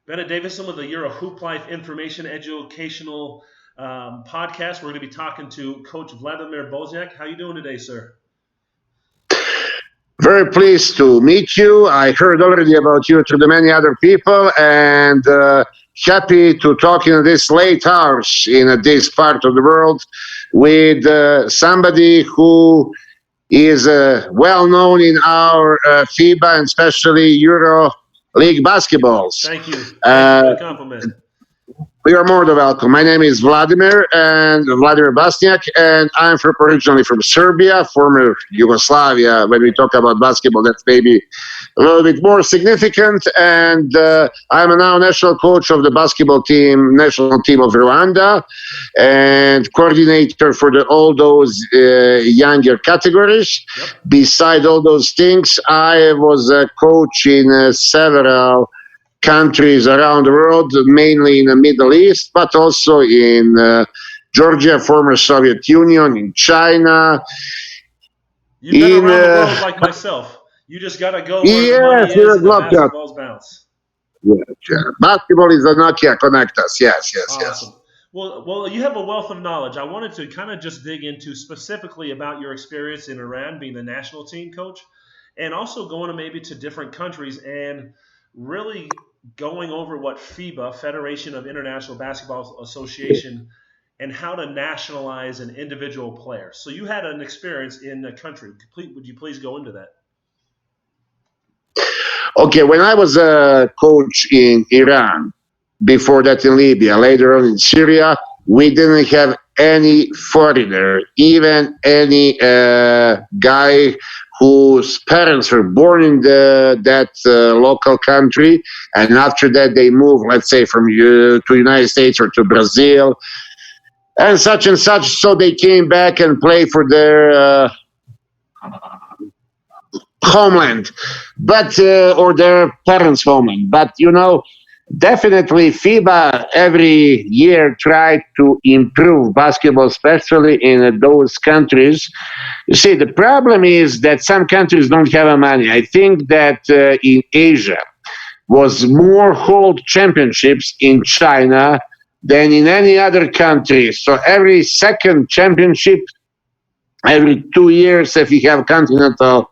Bennett Davison with the EuroHooplife Information Educational Podcast. We're going to be talking to Coach Vladimir Basnjak. How you doing today, sir? Very pleased to meet you. I heard already about you through the many other people, and happy to talk in this late hours in this part of the world with somebody who is well known in our FIBA and especially Euro League basketballs. Thank you. Thank you for the compliment. We are more than welcome. My name is Vladimir Basnjak, and I'm originally from Serbia, former Yugoslavia. When we talk about basketball, that's maybe a little bit more significant. And I'm now national coach of the national team of Rwanda, and coordinator for all those younger categories. Yep. Beside all those things, I was a coach in several countries around the world, mainly in the Middle East, but also in Georgia, former Soviet Union, in China. You've been around the world like myself. You just got to go where the money is and the basketballs bounce. Yeah. Basketball is a Nokia. Connect us. Yes. Awesome. Well, you have a wealth of knowledge. I wanted to kind of just dig into specifically about your experience in Iran, being the national team coach, and also going maybe to different countries and really going over what FIBA, Federation of International Basketball Association, and how to nationalize an individual player. So you had an experience in the country. Would you please go into that? Okay, when I was a coach in Iran, before that in Libya, later on in Syria, we didn't have any foreigner, even any guy whose parents were born in that local country, and after that they moved, let's say, from to United States or to Brazil, and such. So they came back and played for their homeland, but or their parents' homeland. But definitely, FIBA every year tried to improve basketball, especially in those countries. You see, the problem is that some countries don't have money. I think that in Asia was more hold championships in China than in any other country. So every second championship, every 2 years, if you have continental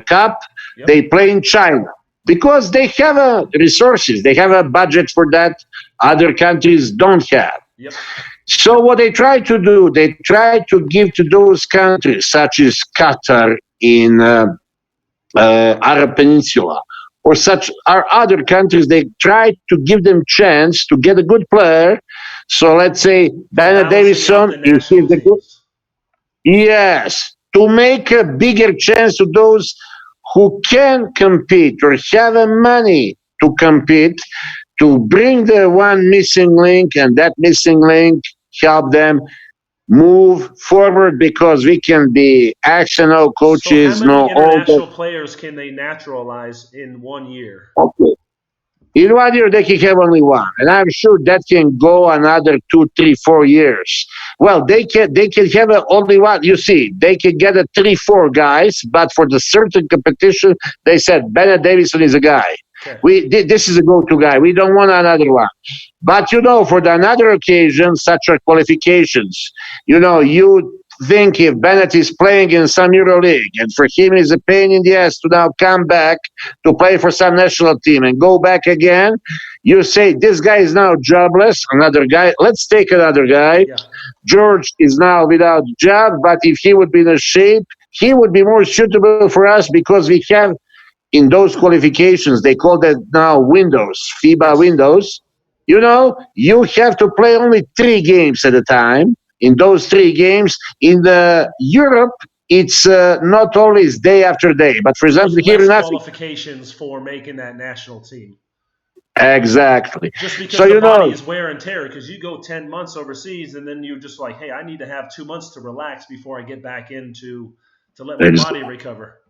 cup, Yep. They play in China. Because they have resources, they have a budget for that. Other countries don't have. Yep. So what they try to do, they try to give to those countries, such as Qatar in Arab Peninsula, or such are other countries. They try to give them chance to get a good player. So let's say Bennett Davison is the good. Yes, to make a bigger chance to those who can compete or have the money to compete, to bring the one missing link, and that missing link help them move forward, because we can be actional coaches. So how many international players can they naturalize in 1 year? Okay. In 1 year, they can have only one, and I'm sure that can go another 2, 3, 4 years. Well, they can have only one. You see, they can get 3, 4 guys, but for the certain competition, they said Bennett Davison is a guy. Okay. This is a go-to guy. We don't want another one. But for the another occasion, such as qualifications, you think if Bennett is playing in some EuroLeague, and for him it's a pain in the ass to now come back to play for some national team and go back again, you say, this guy is now jobless, another guy, let's take another guy. Yeah. George is now without job, but if he would be in a shape, he would be more suitable for us, because we have in those qualifications, they call that now windows, FIBA windows. You have to play only 3 games at a time. In those 3 games, in Europe, it's not always day after day. But for example, here in Africa, qualifications for making that national team. Exactly. Just because the body is wear and tear, because you go 10 months overseas and then you're just like, hey, I need to have 2 months to relax before I get back into to let my body recover.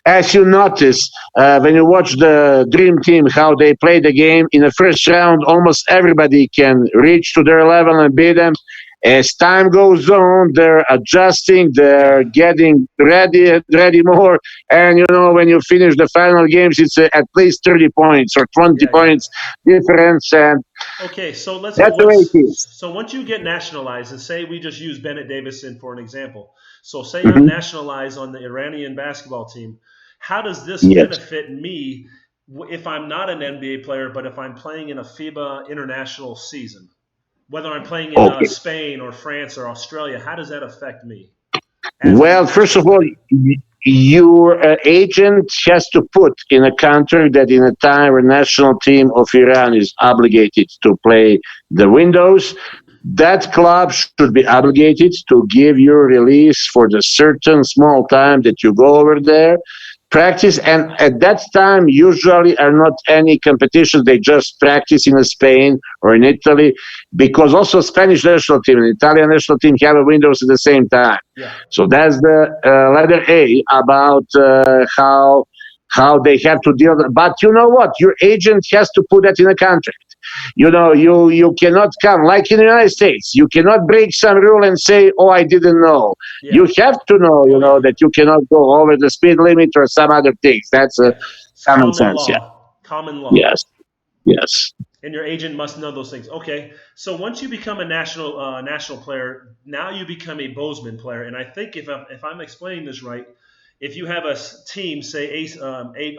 As you notice, when you watch the Dream Team, how they play the game, in the first round, almost everybody can reach to their level and beat them. As time goes on, they're adjusting, they're getting ready more. And, when you finish the final games, it's at least 30 points or 20 points difference. And okay, so that's the way it is. so once you get nationalized, and say we just use Bennett Davison for an example. So say I'm Mhm. nationalized on the Iranian basketball team. How does this Yes. benefit me if I'm not an NBA player, but if I'm playing in a FIBA international season? Whether I'm playing in Okay. Spain or France or Australia, how does that affect me as a Well, first national of all, player? your agent has to put in a contract that in a time where national team of Iran is obligated to play the windows, that club should be obligated to give you release for the certain small time that you go over there, practice, and at that time usually are not any competitions. They just practice in Spain or in Italy, because also Spanish national team and Italian national team have a windows at the same time. Yeah. So that's the letter A about how they have to deal. But you know what? Your agent has to put that in a contract. You cannot come like in the United States. You cannot break some rule and say, "Oh, I didn't know." Yeah. You have to know, Oh, yeah. that you cannot go over the speed limit or some other things. That's Yeah. It's common common sense. Yeah. law. Common law. Yes. Yes. And your agent must know those things. Okay, so once you become a national player, now you become a Bosman player. And I think if I'm explaining this right, if you have a team, say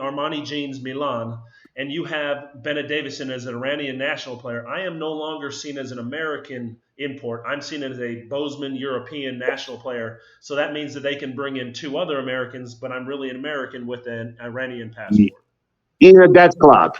Armani Jeans Milan, and you have Bennett Davison as an Iranian national player, I am no longer seen as an American import. I'm seen as a Bosman European national player. So that means that they can bring in two other Americans, but I'm really an American with an Iranian passport. In that club.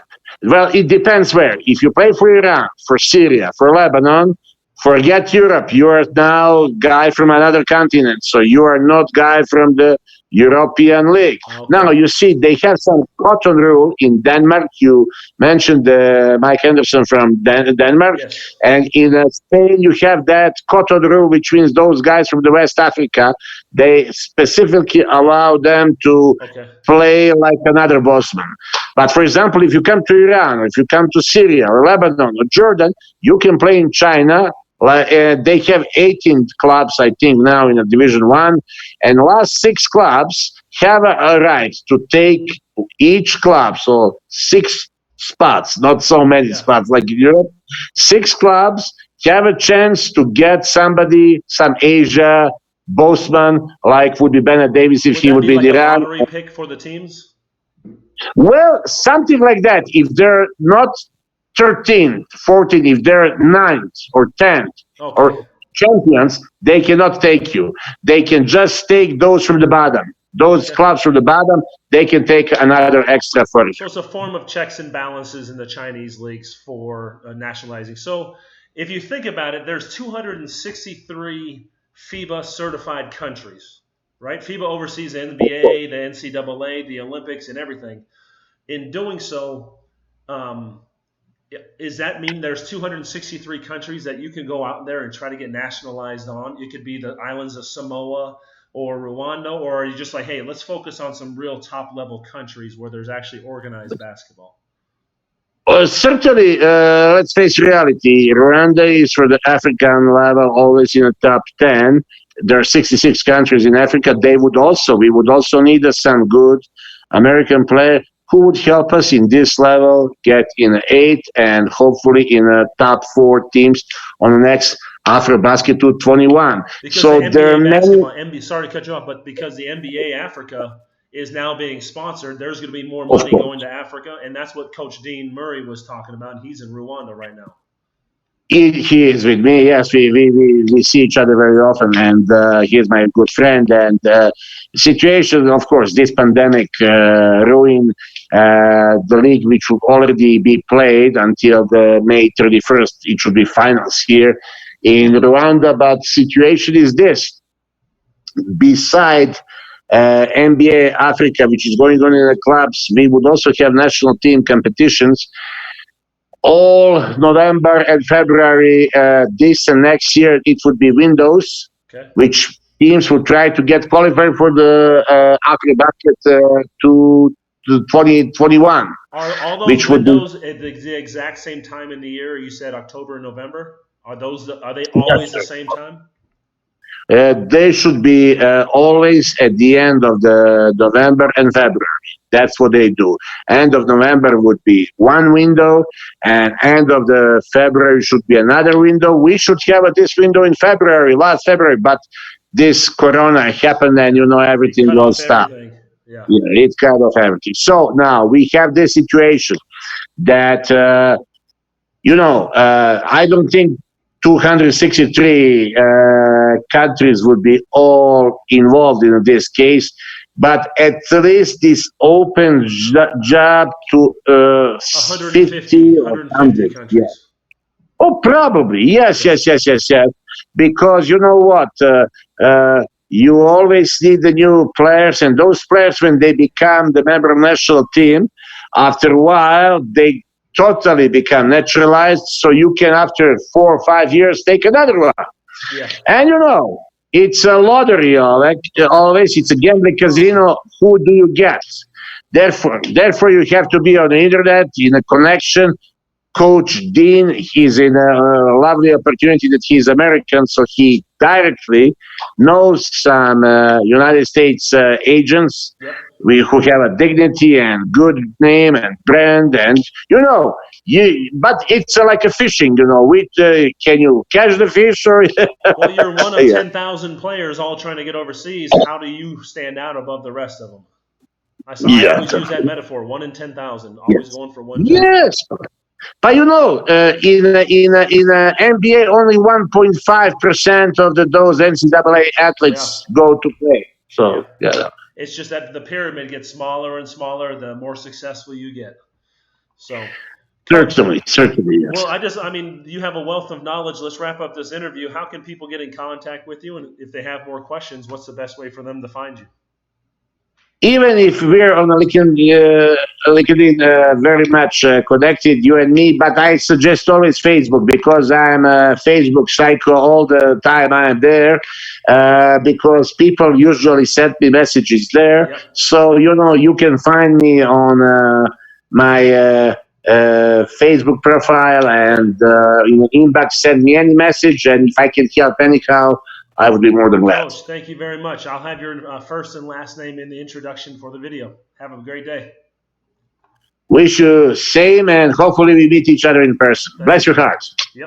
Well, it depends where. If you play for Iran, for Syria, for Lebanon, forget Europe. You are now guy from another continent. So you are not guy from the European League. Okay. Now, you see, they have some cotton rule in Denmark. You mentioned Mike Henderson from Denmark. Yes. And in Spain, you have that cotton rule, which means those guys from the West Africa, they specifically allow them to play like another Bosman. But for example, if you come to Iran, or if you come to Syria or Lebanon or Jordan, you can play in China. They have 18 clubs, I think, now in a Division One, and last 6 clubs have a right to take each club, so 6 spots, not so many spots like in Europe. 6 clubs have a chance to get somebody, some Asia Bosman, like would be Bennett Davis if he would be in like Iran. A lottery pick for the teams? Well, something like that. If they're not 13th, 14th, if they're 9th or 10th or champions, they cannot take you. They can just take those from the bottom. Those clubs from the bottom, they can take another extra for it. So it's a form of checks and balances in the Chinese leagues for nationalizing. So if you think about it, there's 263 FIBA certified countries, right? FIBA oversees the NBA, the NCAA, the Olympics, and everything. In doing so, does that mean there's 263 countries that you can go out there and try to get nationalized on? It could be the islands of Samoa or Rwanda, or are you just like, hey, let's focus on some real top level countries where there's actually organized basketball? Certainly, let's face reality. Rwanda is for the African level always in the top 10. There are 66 countries in Africa. We would also need some good American player who would help us in this level get in 8 and hopefully in a top 4 teams on the next AfroBasket 221. Because so the NBA there are basketball, sorry to cut you off, but because the NBA Africa is now being sponsored, there's going to be more money going to Africa, and that's what Coach Dean Murray was talking about, and he's in Rwanda right now. He is with me. Yes, we see each other very often, and he is my good friend. And the situation, of course, this pandemic ruined the league, which will already be played until the May 31st. It should be finals here in Rwanda. But situation is this: beside NBA Africa, which is going on in the clubs, we would also have national team competitions. All November and February, this and next year, it would be windows, which teams would try to get qualified for the AfroBasket to 2021. Are all those windows at the exact same time in the year? You said October and November? Are they always the same time? They should be always at the end of the November and February. That's what they do. End of November would be one window, and end of the February should be another window. We should have this window in February, last February, but this Corona happened, and everything was stopped. Yeah, it cut off everything. So now we have this situation that I don't think 263 countries would be all involved in this case, but at least this opens job to 50 or 100 countries. Yeah. Oh, probably. Yes. Because you know what? You always need the new players, and those players, when they become the member of national team, after a while, they totally become naturalized. So you can, after 4 or 5 years, take another one. Yeah. And it's a lottery. Always, it's a gambling casino. Who do you get? Therefore, you have to be on the internet, in a connection. Coach Dean, he's in a lovely opportunity that he's American, so he directly knows some United States agents who have a dignity and good name and brand, and but it's like a fishing, can you catch the fish or? Well, you're one of 10,000 players all trying to get overseas. How do you stand out above the rest of them? I always use that metaphor: 1 in 10,000, always going for one. Yes. But in NBA, only 1.5% of those NCAA athletes go to play. So it's just that the pyramid gets smaller and smaller the more successful you get. So certainly, yes. Well, you have a wealth of knowledge. Let's wrap up this interview. How can people get in contact with you, and if they have more questions, what's the best way for them to find you? Even if we're on LinkedIn very much connected, you and me, but I suggest always Facebook, because I'm a Facebook psycho all the time. I'm there because people usually send me messages there. Yep. So, you can find me on my Facebook profile, and in the inbox, send me any message, and if I can help anyhow, I would be more than glad. Coach, thank you very much. I'll have your first and last name in the introduction for the video. Have a great day. Wish you same, and hopefully we meet each other in person. Bless your hearts. Yep.